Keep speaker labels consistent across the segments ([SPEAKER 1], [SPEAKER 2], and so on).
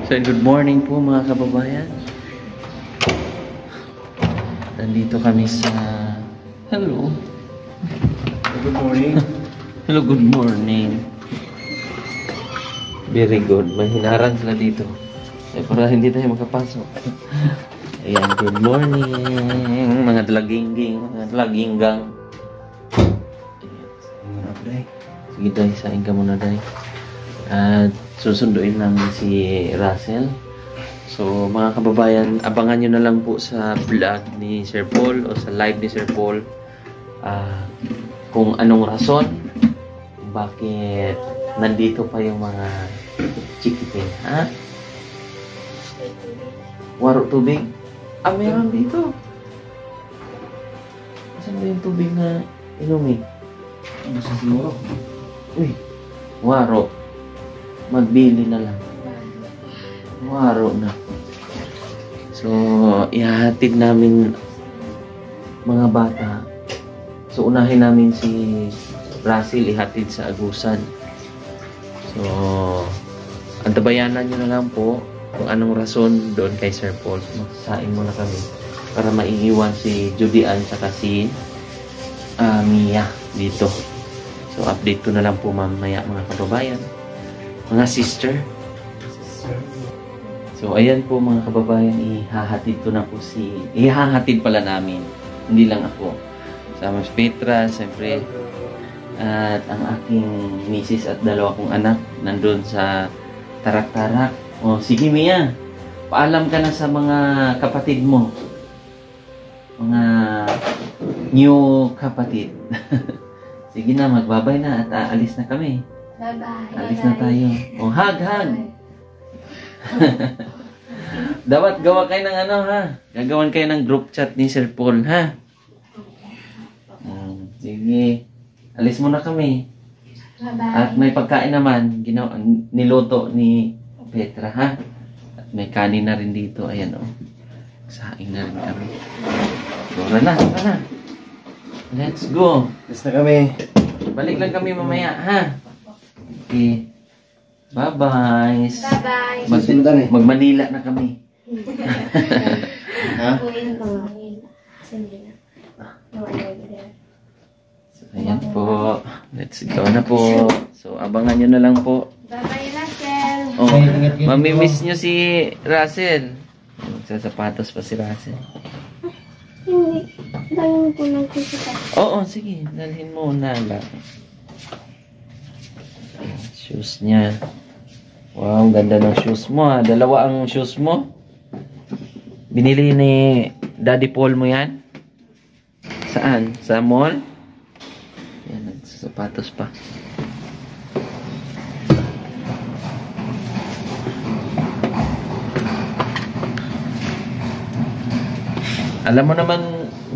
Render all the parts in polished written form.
[SPEAKER 1] So, good morning po mga kababayan. Nandito kami sa... Hello.
[SPEAKER 2] Good morning.
[SPEAKER 1] Hello, good morning. Very good. May hinaran sila dito. Para hindi tayo makapasok. Ayan, good morning. Mga dalagingging, mga dalaginggang. Ayan, sige tayo, saing ka muna tayo. At susunduin namin si Russell. So mga kababayan, abangan nyo na lang po sa vlog ni Sir Paul o sa live ni Sir Paul kung anong rason bakit nandito pa yung mga chikiting, ha? Waro tubig? Meron dito. Saan ba yung tubig na inumin?
[SPEAKER 2] Gusto siguro.
[SPEAKER 1] Uy, waro. Magbili na lang. Waro na. So, ihahatid namin mga bata. So, unahin namin si Russell ihatid sa Agusan. So, antabayanan nyo na lang po kung anong rason doon kay Sir Paul. Magsasain muna kami para maiiwan si Judy Ann saka si Mia dito. So, update ko na lang po mamaya mga kababayan. Mga sister. So, ayan po mga kababayan, ihahatid ko na po ihahatid pala namin. Hindi lang ako. Sama si Petra, siyempre. At ang aking misis at dalawa kong anak nandun sa Tarak-Tarak. O, sige Mia, paalam ka na sa mga kapatid mo. Mga new kapatid. Sige na, magbabay na at aalis na kami.
[SPEAKER 3] Bye-bye.
[SPEAKER 1] Alis na tayo. O, hug. Dapat gawa kayo ng ano, ha? Gagawan kayo ng group chat ni Sir Paul, ha? Sige. Alis muna kami.
[SPEAKER 3] Bye-bye.
[SPEAKER 1] At may pagkain naman, niluto ni Petra, ha? At may kanin na rin dito. Ayan, o. Saing na rin kami. Tara na. Let's go.
[SPEAKER 2] Alis na kami.
[SPEAKER 1] Balik lang kami mamaya, ha? Okay. Bye-bye.
[SPEAKER 3] Bye-bye.
[SPEAKER 2] Susundan eh.
[SPEAKER 1] Mag-Manila na kami.
[SPEAKER 2] Ha?
[SPEAKER 3] Uwiin ko nga. Sandali na.
[SPEAKER 1] So, ayan po. Let's go na po. So, abangan nyo na lang po.
[SPEAKER 3] Bye-bye, Russell.
[SPEAKER 1] Oh,
[SPEAKER 2] Ingat-ingat dito.
[SPEAKER 1] mamimiss nyo si Russell. Magsasapatos pa si Russell.
[SPEAKER 3] Hindi. Dahil po nagkikita.
[SPEAKER 1] Oo, sige. Dalhin mo na lang. Shoes niya. Wow, ganda ng shoes mo, ha. Dalawa ang shoes mo. Binili ni Daddy Paul mo yan? Saan? Sa mall? Yan, sa sapatos pa. Alam mo naman,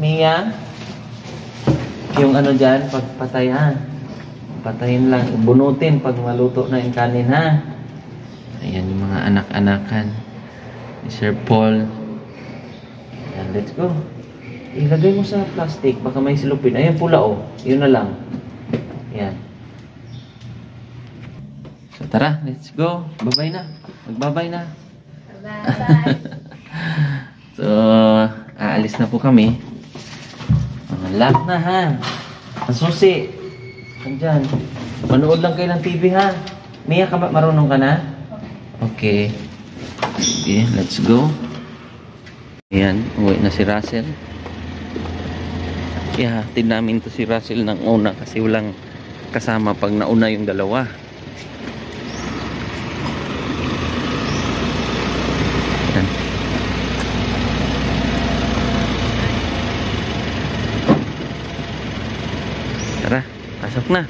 [SPEAKER 1] Mia, yung ano dyan, pagpatay, ha? Patayin lang, bunutin pag maluto na yung kanin, ha? Ayan yung mga anak-anakan ni Sir Paul. Ayan, let's go. Ilagay mo sa plastic, baka may silupin. Ayan pula, oh. Yun na lang. Ayan. So tara, let's go. Babay na. Magbabay na.
[SPEAKER 3] Bye-bye.
[SPEAKER 1] So, aalis na po kami. Lock na, ha? Ang susi. Andyan. Manood lang kayo ng TV, ha? Mia, marunong ka na? Okay. Okay, let's go. Ayan, uwi na si Russell. Ihahatid namin to si Russell ng una kasi walang kasama pag nauna yung dalawa. Ayan. Tara, pasok na.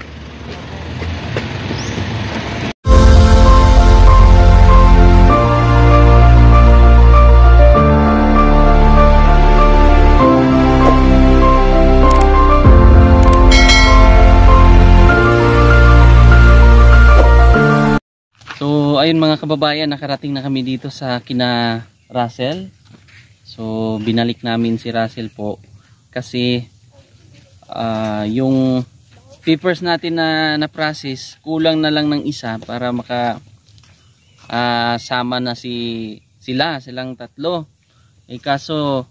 [SPEAKER 1] So, ayun mga kababayan, nakarating na kami dito sa kina Russell. So, binalik namin si Russell po kasi yung papers natin na na-process, kulang na lang ng isa para sama na silang tatlo. Kaso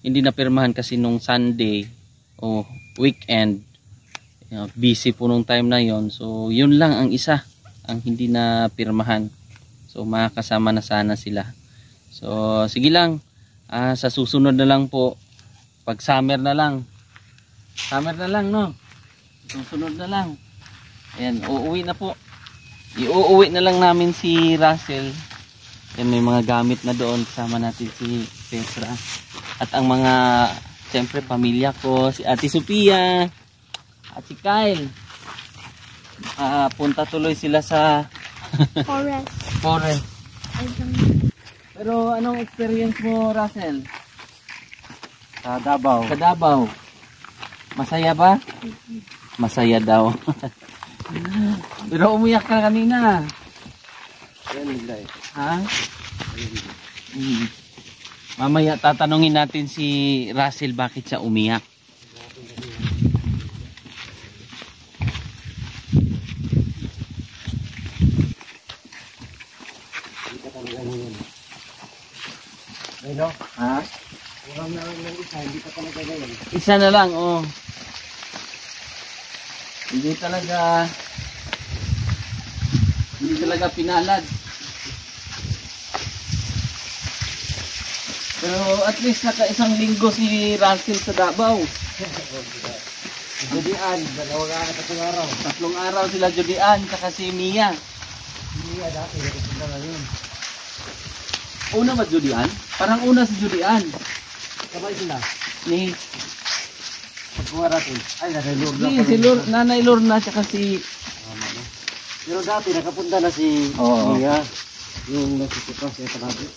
[SPEAKER 1] hindi napirmahan kasi nung Sunday o weekend. Busy po nung time na yon. So yun lang ang isa ang hindi na pirmahan. So makakasama na sana sila. So sige lang, sa susunod na lang po, pag summer na lang no, susunod na lang, ayan, uuwi na po. Iuuwi na lang namin si Russell. Yan, may mga gamit na doon, kasama natin si Petra at ang mga, siyempre, pamilya ko, si Ate Sophia at si Kyle. Punta tuloy sila sa forest. Pero anong experience mo, Russell?
[SPEAKER 2] Sa Davao.
[SPEAKER 1] Sa Davao. Masaya ba? Masaya daw. Pero umiyak ka kanina. Ha? Mamaya tatanungin natin si Russell bakit siya umiyak.
[SPEAKER 2] Ano?
[SPEAKER 1] Ha?
[SPEAKER 2] Huwag na lang ng isa, hindi ka talaga ganyan.
[SPEAKER 1] Isa na lang, oh. Hindi talaga pinalad. Pero at least naka isang linggo si Russell sa Davao.
[SPEAKER 2] Judian, 2 araw.
[SPEAKER 1] 3 araw sila Judian, saka si Mia.
[SPEAKER 2] Mia dati, nakapunta na yun.
[SPEAKER 1] Una ba Judian? Parang una si Judian.
[SPEAKER 2] Sabay sila.
[SPEAKER 1] Ni
[SPEAKER 2] Pagkuha natin. Ay,
[SPEAKER 1] si Nanay Lorna, saka si...
[SPEAKER 2] Pero dati, nakapunta na si
[SPEAKER 1] Oo.
[SPEAKER 2] Mia. Yung nasusuka siya talaga.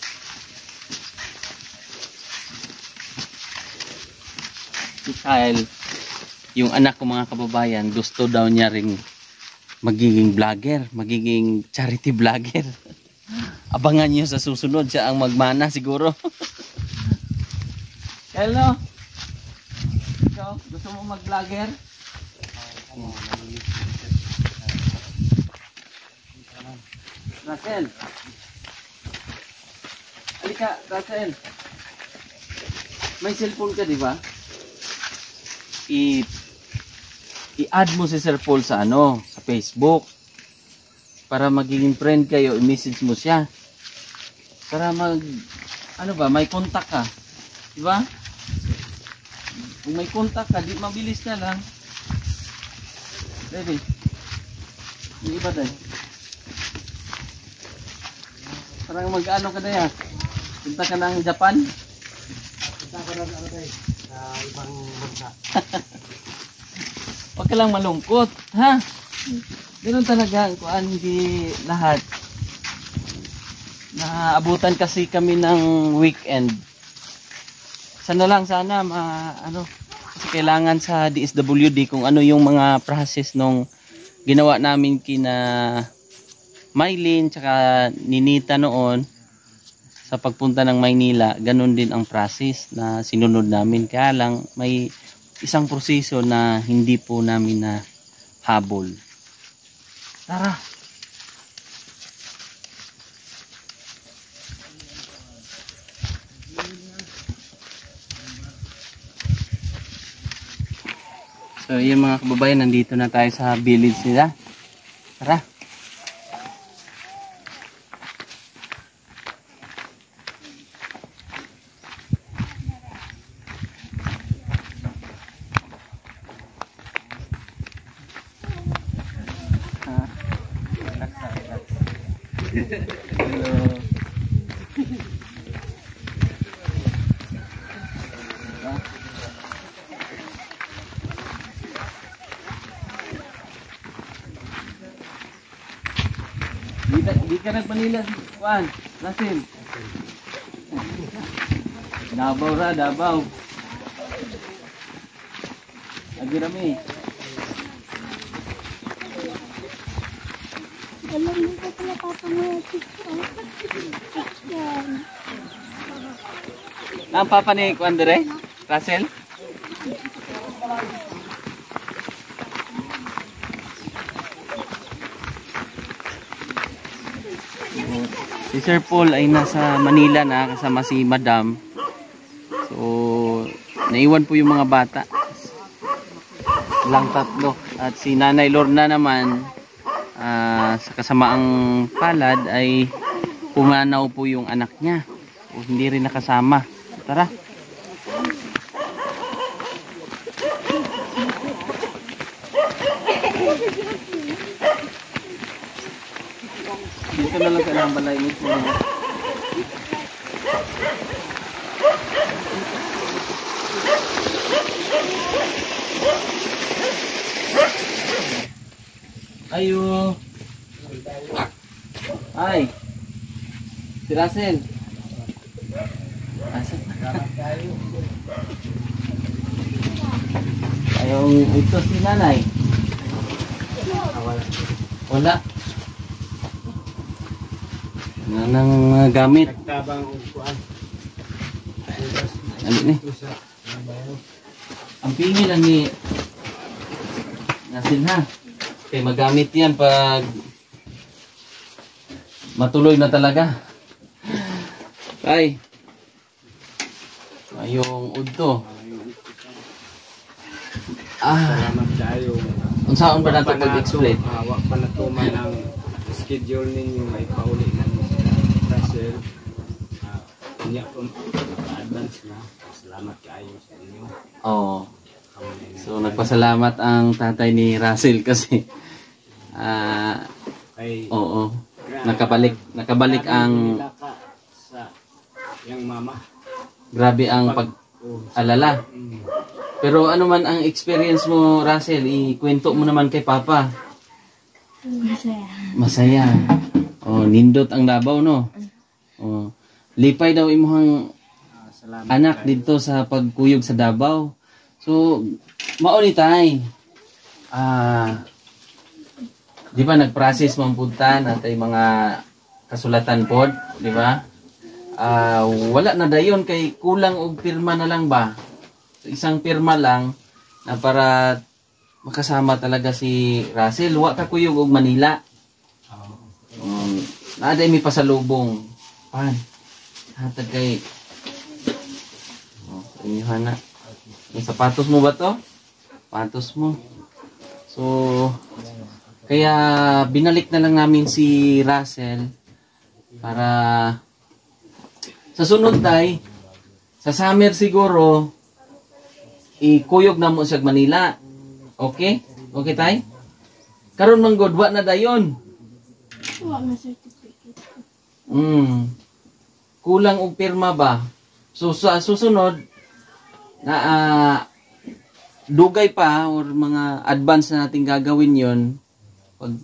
[SPEAKER 1] Si Kyle, yung anak ko mga kababayan, gusto daw niya ring magiging vlogger, magiging charity vlogger. Abangan niyo sa susunod, siya ang magmana siguro. Kyle, no? Ikaw, gusto mo mag-vlogger? Russell. Halika, Russell. May cellphone ka, di ba? I-add mo si Sir Paul sa sa Facebook. Para magiging friend kayo, i-message mo siya. Para may contact ka. Di ba? Kung may contact ka, di mabilis na lang. Ready? Yung iba tayo. Parang mag-ano ka na yan? Punta ka ng Japan?
[SPEAKER 2] Punta ka na sa ibang bansa.
[SPEAKER 1] Huwag ka lang malungkot, ha? Ganun talaga, hindi lahat. Naabutan kasi kami ng weekend. Sana kasi kailangan sa DSWD kung ano yung mga process nung ginawa namin kina Mylene tsaka Ninita noon sa pagpunta ng Maynila. Ganun din ang process na sinunod namin. Kaya lang may isang proseso na hindi po namin na habol. Tara! So yung mga kababayan, nandito na tayo sa village nila. Tara! Di ka nagpanila, Juan, Russell. Davao ra, Davao. Lagi rami.
[SPEAKER 3] Alam mo ko pala papamuha
[SPEAKER 1] Ang papa ni Juan dire? Russell? Si Sir Paul ay nasa Manila na kasama si Madam. So, naiwan po yung mga bata. Lang tatlo. At si Nanay Lorna naman, sa kasamaang palad ay pumanaw po yung anak niya. O, hindi rin nakasama. Tara. Dito na lang kailangan balay mo. Ayo. Ay. Si Russell. Asan? Ayong ito si nanay. Wala. Nanang gamit.
[SPEAKER 2] Nagtabang upuan.
[SPEAKER 1] Ano ni? Ang pingi lang ni Nasin ha. Okay, magamit yan pag matuloy na talaga. Ay. Ayong udto.
[SPEAKER 2] Salamat tayo.
[SPEAKER 1] Unsaon ba nato pag-explain?
[SPEAKER 2] Wag pa na tuman ng schedule ninyo may pauli na Russell. Niya po advance na. Salamat kayo sa inyo.
[SPEAKER 1] Oo. So nagpasalamat ang tatay ni Russell kasi oo. Nakabalik ang
[SPEAKER 2] sa yang mama.
[SPEAKER 1] Grabe ang pag-alala. Pero ano man ang experience mo, Russell, ikwento mo naman kay Papa.
[SPEAKER 3] Masaya.
[SPEAKER 1] Masaya. Oh, nindot ang Davao, no? Oh. Lipay daw imuhang anak dito sa pagkuyog sa Davao. So, mauni tay. Di ba nag-process mampunta natay mga kasulatan pod, di ba? Wala na dayon kay kulang og pirma na lang ba? Isang pirma lang na para makasama talaga si Russell. Wa ka kuyog og Manila. Naaday mi pasalubong. Pan. Hatag kay inyo na. Yung sapatos mo ba to? Sapatos mo. So, kaya binalik na lang namin si Russell para sa sunod tay, sa summer siguro, ikuyog na mo siya Manila. Okay? Okay tay? Karon man god wa na dayon.
[SPEAKER 3] Wala na certificate.
[SPEAKER 1] Kulang og pirma ba? So sa susunod na dugay pa or mga advance na nating gagawin yon. Pag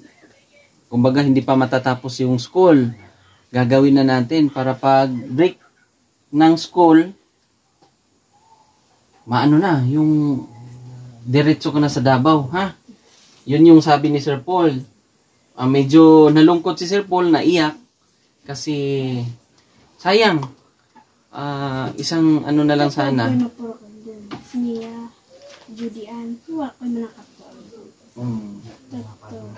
[SPEAKER 1] kumbaga hindi pa matatapos yung school, gagawin na natin para pag break ng school, maano na, yung diretso ka na sa Davao, ha? Yun yung sabi ni Sir Paul. Medyo nalungkot si Sir Paul, naiyak, kasi sayang, isang ano na lang sana.
[SPEAKER 3] Si Mia, Judy Ann, huwag ko na nakapon.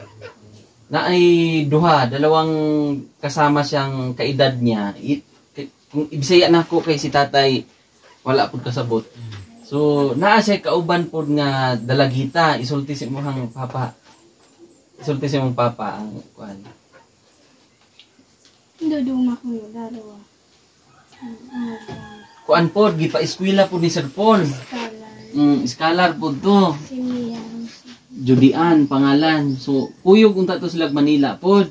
[SPEAKER 1] Na ay dalawang kasama siyang kaedad niya. Kung ibisaya na ako kay si tatay, wala pud kasabot. So, naa siya kauban pud nga dalagita, isulti si imong papa. Isulti si imong papa ang kuan.
[SPEAKER 3] Duduma ko yung dalawa.
[SPEAKER 1] Kuan pod gipa-eskwela pud ni Sir Paul. Scholar pud to.
[SPEAKER 3] Si Mia.
[SPEAKER 1] Judy Ann pangalan. So, kuyog unta to sila Manila pod.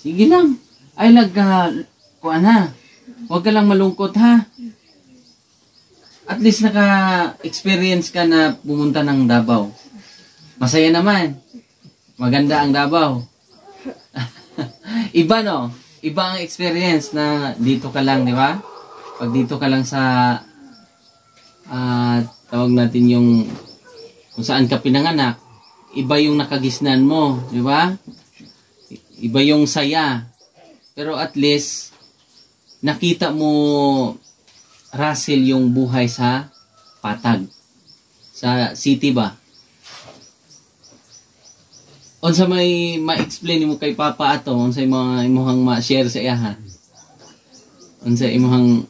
[SPEAKER 1] Sige lang. Ay kuan ha. Huwag ka lang malungkot ha. At least naka-experience ka na pumunta ng Davao. Masaya naman. Maganda ang Davao. Iba no? Iba ang experience na dito ka lang, di ba? Pag dito ka lang sa tawag natin yung kung saan ka pinanganak, iba yung nakagisnan mo, di ba? Iba yung saya. Pero at least nakita mo, Russell, yung buhay sa Patag. Sa city ba? unsa may ma-explain mo kay Papa ato, unsa mga imong ma-share sa iyahan? Unsa imong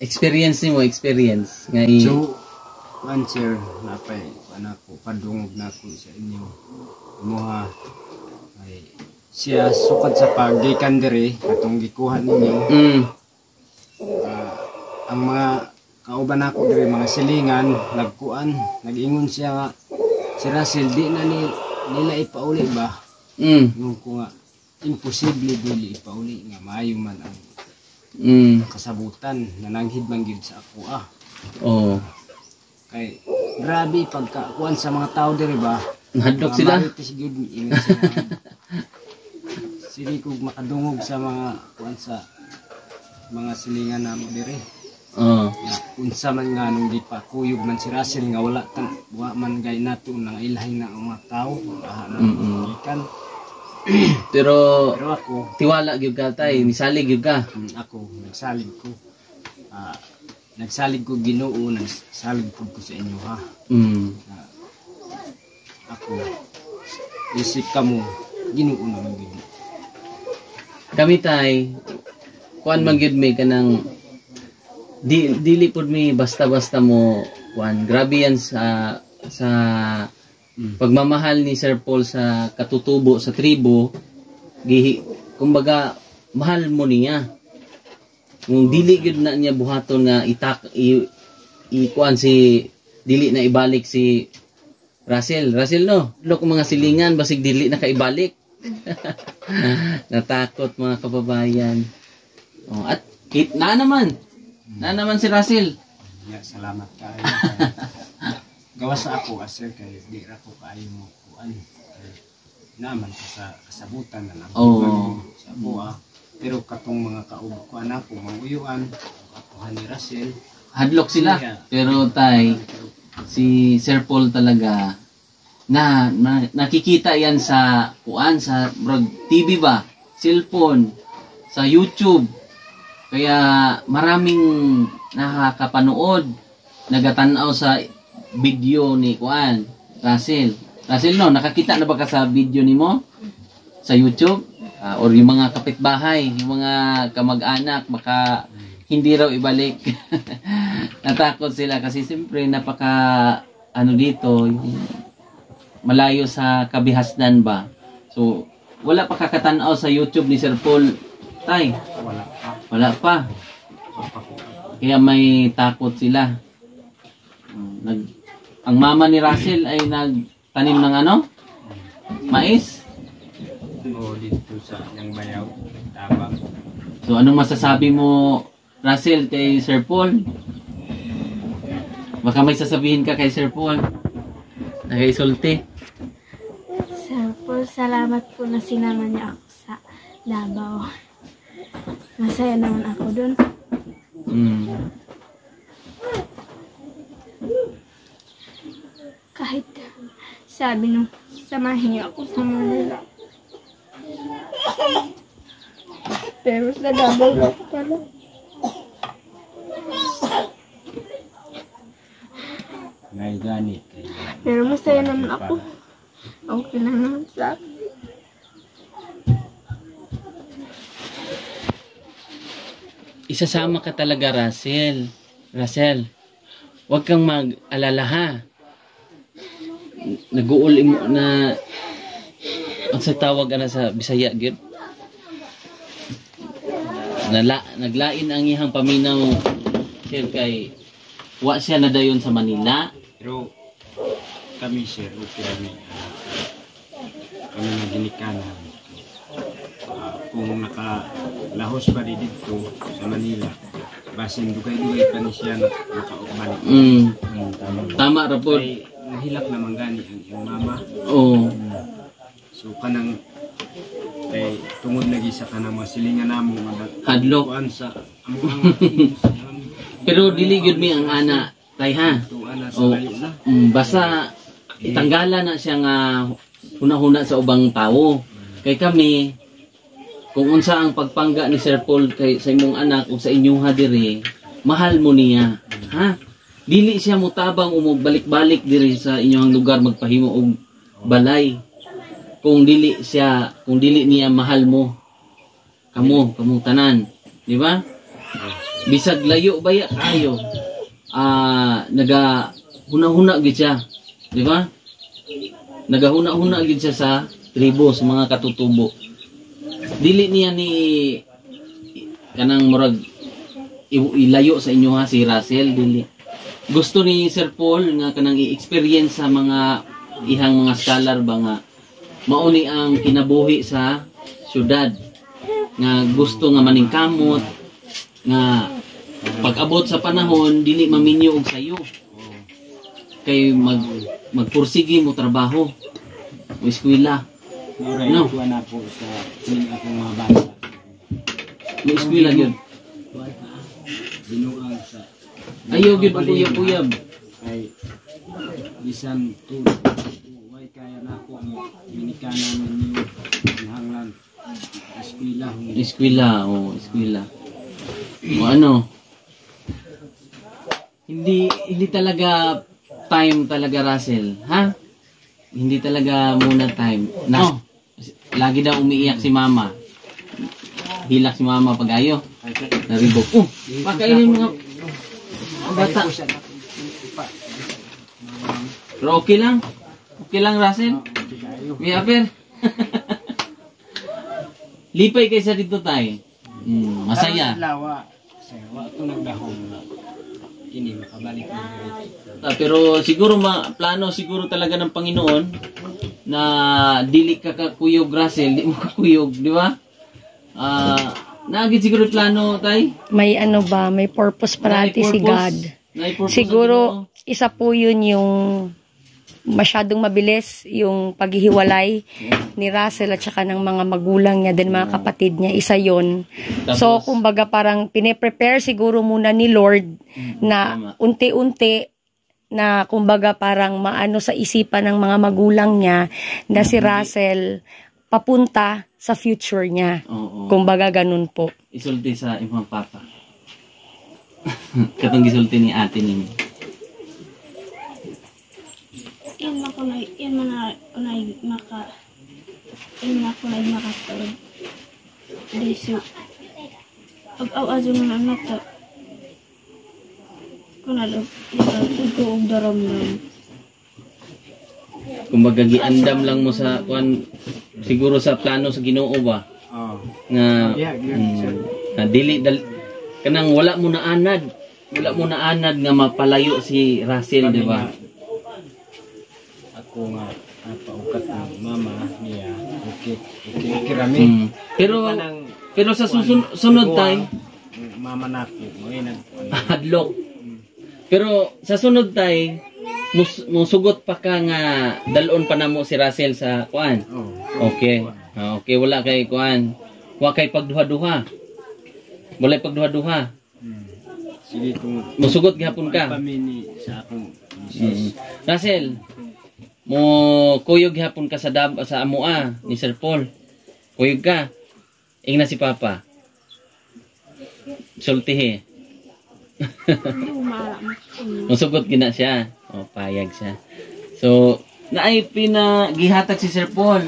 [SPEAKER 1] experience nga
[SPEAKER 2] So, sir, napay ko padungog na ko sa inyo. Imuha ay siya sukad sa paggikan diri katong gikuha ninyo. Ang mga kauban ako diri mga silingan nagkuan, nag-ingon siya nga si Russell di na nila ipauli ba? Nung ko nga imposible dili ipauli nga maayo man ang kasabutan nananghid man gid sa ako kay grabe pagkakuan sa mga tao diri ba
[SPEAKER 1] hadlok sila
[SPEAKER 2] sili ko makadungog sa mga kuan sa mga silingan namo diri unsa man nga nung di pa kuyog man si Russell nga wala man gay nato nang ilahin na ang mga tao kan
[SPEAKER 1] pero
[SPEAKER 2] ako
[SPEAKER 1] tiwala gyud ka tay, nisalig gyud ka.
[SPEAKER 2] Ako nagsalig ko. Nagsalig ko Ginoo, nagsalig ko sa inyo ha. Ako isip ka mo Ginoo naman gyud.
[SPEAKER 1] Kami tay kuan man gyud mi kanang dili pud mi basta-basta mo kuan. Grabe yan sa pagmamahal ni Sir Paul sa katutubo sa tribo, kumbaga mahal mo niya. Kung dili gud na niya buhaton nga ikuan si dili na ibalik si Russell no. Lok mga silingan basig dili na kaibalik. Natakot mga kababayan. At na naman si Russell.
[SPEAKER 2] Salamat kayo. Gawas sa ako sir kay di ra ko kaayo mo kuan naman sa kasabutan na lang sa buha pero katong mga kauban ako manguyuan atuhan ni Russell
[SPEAKER 1] hadlok sila pero tay si Sir Paul talaga nakikita yan sa kuan sa TV ba cellphone sa YouTube kaya maraming nakakapanood nagatan-aw sa video ni kuan Russell no, nakakita na ba ka sa video nimo sa YouTube or yung mga kapitbahay yung mga kamag-anak baka hindi raw ibalik natakot sila kasi siyempre napaka dito malayo sa kabihasnan ba so wala pa kakatanaw sa YouTube ni Sir Paul tay wala pa kaya may takot sila ang mama ni Russell ay nagtanim ng mais?
[SPEAKER 2] Dito sa yung bayaw, tabang.
[SPEAKER 1] So anong masasabi mo Russell kay Sir Paul? Baka may sasabihin ka kay Sir Paul na kay Sulti.
[SPEAKER 3] Sir Paul, salamat po na sinama niya ako sa Davao. Masaya naman ako dun. Kahit sabi nung samahin niyo ako sa Manila. Pero sa Davao ako pala.
[SPEAKER 2] May ganit.
[SPEAKER 3] Pero masaya naman ako. Okay na naman sa akin.
[SPEAKER 1] Isasama ka talaga Russell. Huwag kang mag-alala ha. Nag-uuli mo na ang sa tawag sa Bisaya gid. Naglain ang iyang paminaw sir kay wa siya na dayon sa Manila.
[SPEAKER 2] Pero kami sir, okay kami na ginikanan. Kung nakalahos ba dito sa Manila, basin dugay-dugay pa ni siya nakaubalik.
[SPEAKER 1] Tama ra po.
[SPEAKER 2] Nahilak naman gani ang iyong mama. So kanang kay tungod lagi sa kanang mga silingan namo
[SPEAKER 1] hadlok
[SPEAKER 2] sa
[SPEAKER 1] pero dili gyud mi ang ana tay ha. Basta itanggala na siya nga huna-huna sa ubang tao. Kay kami kung unsa ang pagpangga ni Sir Paul kay sa imong anak o sa inyong diri, mahal mo niya. Ha? Dili siya mutabang o balik-balik diri sa inyong lugar magpahimo og
[SPEAKER 4] balay. Kung dili niya mahal mo. Kamong tanan, di ba? Bisag layo baya kayo. Naga huna-huna gid siya, di ba? Nagahuna-huna gid siya sa tribo, sa mga katutubo. Dili niya ni kanang murag ilayo sa inyo ha si Russell, dili. Gusto ni Sir Paul nga kanang i-experience sa mga ihang mga scholar ba nga mauni ang kinabuhi sa syudad, nga gusto nga maningkamot, nga pag-abot sa panahon dili maminyo og sayo, kay magpursige mo trabaho o eskwela.
[SPEAKER 2] No. Na po sa akong mga bata.
[SPEAKER 4] May eskwela gyud.
[SPEAKER 2] Binuang sa
[SPEAKER 4] Ayaw gyud puyab-puyab.
[SPEAKER 2] ay bisan to way kaya na ako ang binikanan ninyo hanglan eskwela. Eskwela. O ano? Hindi talaga time talaga, Russell, ha? Hindi talaga muna time. Lagi daw umiiyak si mama. Hilak si mama pag ayo. Naribok. Pakainin mga bata. Pero okay lang. Okay lang, Russell. May aper. Lipay kaysa dito tayo. Masaya. Lawa. Wa to nagdahom. Kini makabalik na.
[SPEAKER 4] Pero siguro plano siguro talaga ng Panginoon na dili ka kakuyog, Russell, di mo kakuyog, di ba? Naagit siguro plano, tay?
[SPEAKER 5] May may purpose parati si God. Siguro, isa po yun yung masyadong mabilis yung paghihiwalay ni Russell at saka ng mga magulang niya din mga kapatid niya, isa yun. So kumbaga parang pine-prepare siguro muna ni Lord na unti-unti na kumbaga parang maano sa isipan ng mga magulang niya na si Russell papunta sa future niya. Kumbaga ganun po.
[SPEAKER 4] Isulti sa imong papa. Katong gisulti ni ate ninyo.
[SPEAKER 3] Yan ako na makatulog. Deso. Aw-aw-azo nga mata. Kunalo, ito og daramdam.
[SPEAKER 4] Kumbaga giandam lang mo sa siguro sa plano sa Ginoo ba? Nga dili kanang wala mo na anad nga mapalayo si Russell, di ba?
[SPEAKER 2] Ako nga paukat ng mama niya. Okay rami.
[SPEAKER 4] Pero sa sunod tay
[SPEAKER 2] mama nako mo
[SPEAKER 4] hadlok. Pero sa sunod tay musugot pa ka nga dalon pa namo si Russell sa kuan. Okay. Okay, wala kay kuan. Wa kay pagduha-duha. Wala pagduha-duha.
[SPEAKER 2] Sige kung
[SPEAKER 4] musugot gihapon ka.
[SPEAKER 2] Pamini sa akong
[SPEAKER 4] Russell, mo kuyog gihapon ka sa amua ni Sir Paul. Kuyog ka. Ingna si Papa. Sultihe. Musugot gina siya. Payag siya. So, naay gihatag si Sir Paul.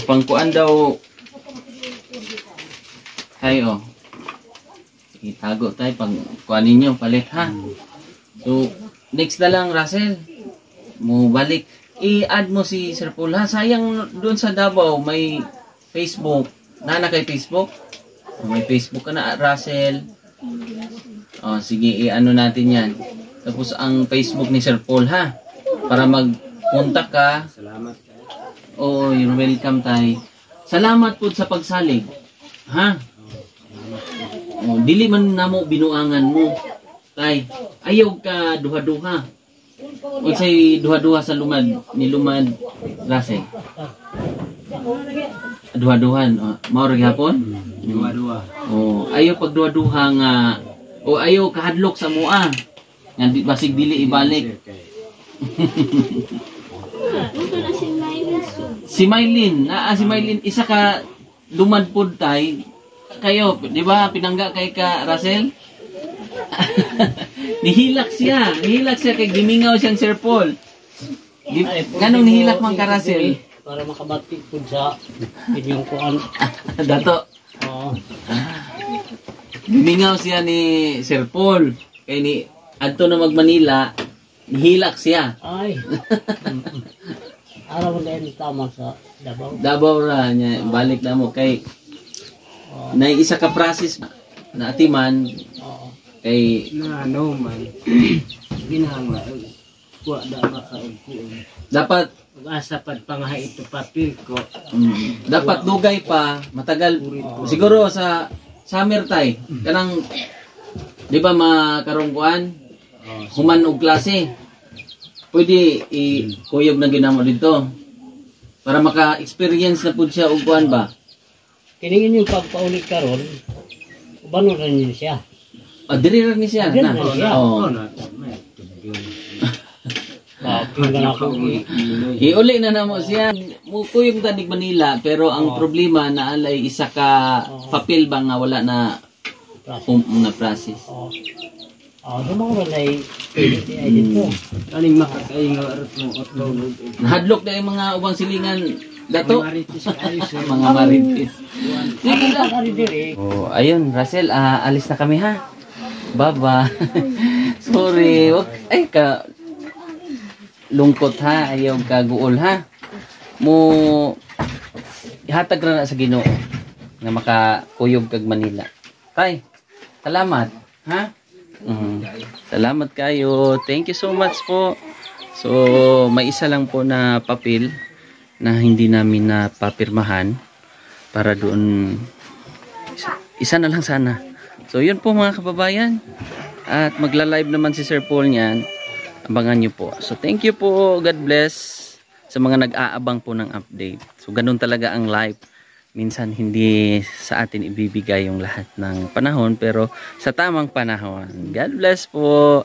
[SPEAKER 4] Pangkuan daw tayo. Itago tayo pag kuan ninyo palit ha. So, next na lang, Russell. Mo balik. I-add mo si Sir Paul ha. Sayang doon sa Davao may Facebook. Nana kay Facebook? May Facebook ka na, Russell. Sige, i-ano natin yan. Tapos ang Facebook ni Sir Paul ha. Para mag-contact ka.
[SPEAKER 2] Salamat.
[SPEAKER 4] You're welcome tay. Salamat po sa pagsalig. Ha? Dili man namo binuangan mo. Tay, ayaw ka duha-duha. Unsay duha-duha sa lumad ni Lumad Russell? Duha-duhan. Mao ra gyapon?
[SPEAKER 2] Duha-duha.
[SPEAKER 4] Ayaw pag duha-duha nga ayaw kahadlok sa mua. Nga basig dili ibalik. Si Mylene, si Mylene isa ka lumad pod tay. Kayo, di ba pinangga kay ka Russell? Nihilak siya kay gimingaw siyang Sir Paul. Ganong nihilak man ka, Russell?
[SPEAKER 6] Para makabati po sa inyong kuan.
[SPEAKER 4] Dato.
[SPEAKER 6] Oo.
[SPEAKER 4] Gimingaw siya ni Sir Paul. Kay ni adto na mag-Manila, nihilak siya.
[SPEAKER 6] Ay. Araw na yan tama sa Davao.
[SPEAKER 4] Davao ra niya, balik na mo kay na isa ka process na atiman
[SPEAKER 6] Oo.
[SPEAKER 4] kay
[SPEAKER 2] Na ano man. Ginahangla. Kuha da makaon ko.
[SPEAKER 4] dapat
[SPEAKER 2] Pag-asa pad pangahay ito papel ko.
[SPEAKER 4] dapat dugay pa matagal siguro sa summer tay kanang di ba makarungkuan human og klase pwede i-kuyog na ginamo dito para maka-experience na pud siya og kuan ba.
[SPEAKER 6] Kiningin yung pagpaulit karon, ubano na niyo siya.
[SPEAKER 4] Diri ra ni siya
[SPEAKER 6] Diri
[SPEAKER 4] na.
[SPEAKER 6] ra siya.
[SPEAKER 4] Oo.
[SPEAKER 6] Tingnan ako.
[SPEAKER 4] Iuli na namo siya. Mukuyog ta nig Manila pero ang problema na alay isa ka papel ba nga wala na na process.
[SPEAKER 6] Oo. Dumang ron ay dito.
[SPEAKER 2] Kaning makakaingaw arat mo otlaw.
[SPEAKER 4] Nahadlok na yung mga ubang silingan dato.
[SPEAKER 2] Maritis kayo sir.
[SPEAKER 4] Mga maritis.
[SPEAKER 6] Sige lang ari diri.
[SPEAKER 4] Oh, ayun, Russell, alis na kami ha. Baba. Sorry. Ay ka lungkot ha, ayaw ka guol ha. Mo ihatag na sa Ginoo nga makakuyog kag Manila. Tay, salamat ha. Salamat kayo. Thank you so much po. So, may isa lang po na papel na hindi namin napapirmahan para doon isa na lang sana. So, yun po mga kababayan. At magla-live naman si Sir Paul niyan. Abangan nyo po. So, thank you po. God bless sa mga nag-aabang po ng update. So, ganun talaga ang live. Minsan hindi sa atin ibibigay yung lahat ng panahon pero sa tamang panahon. God bless po.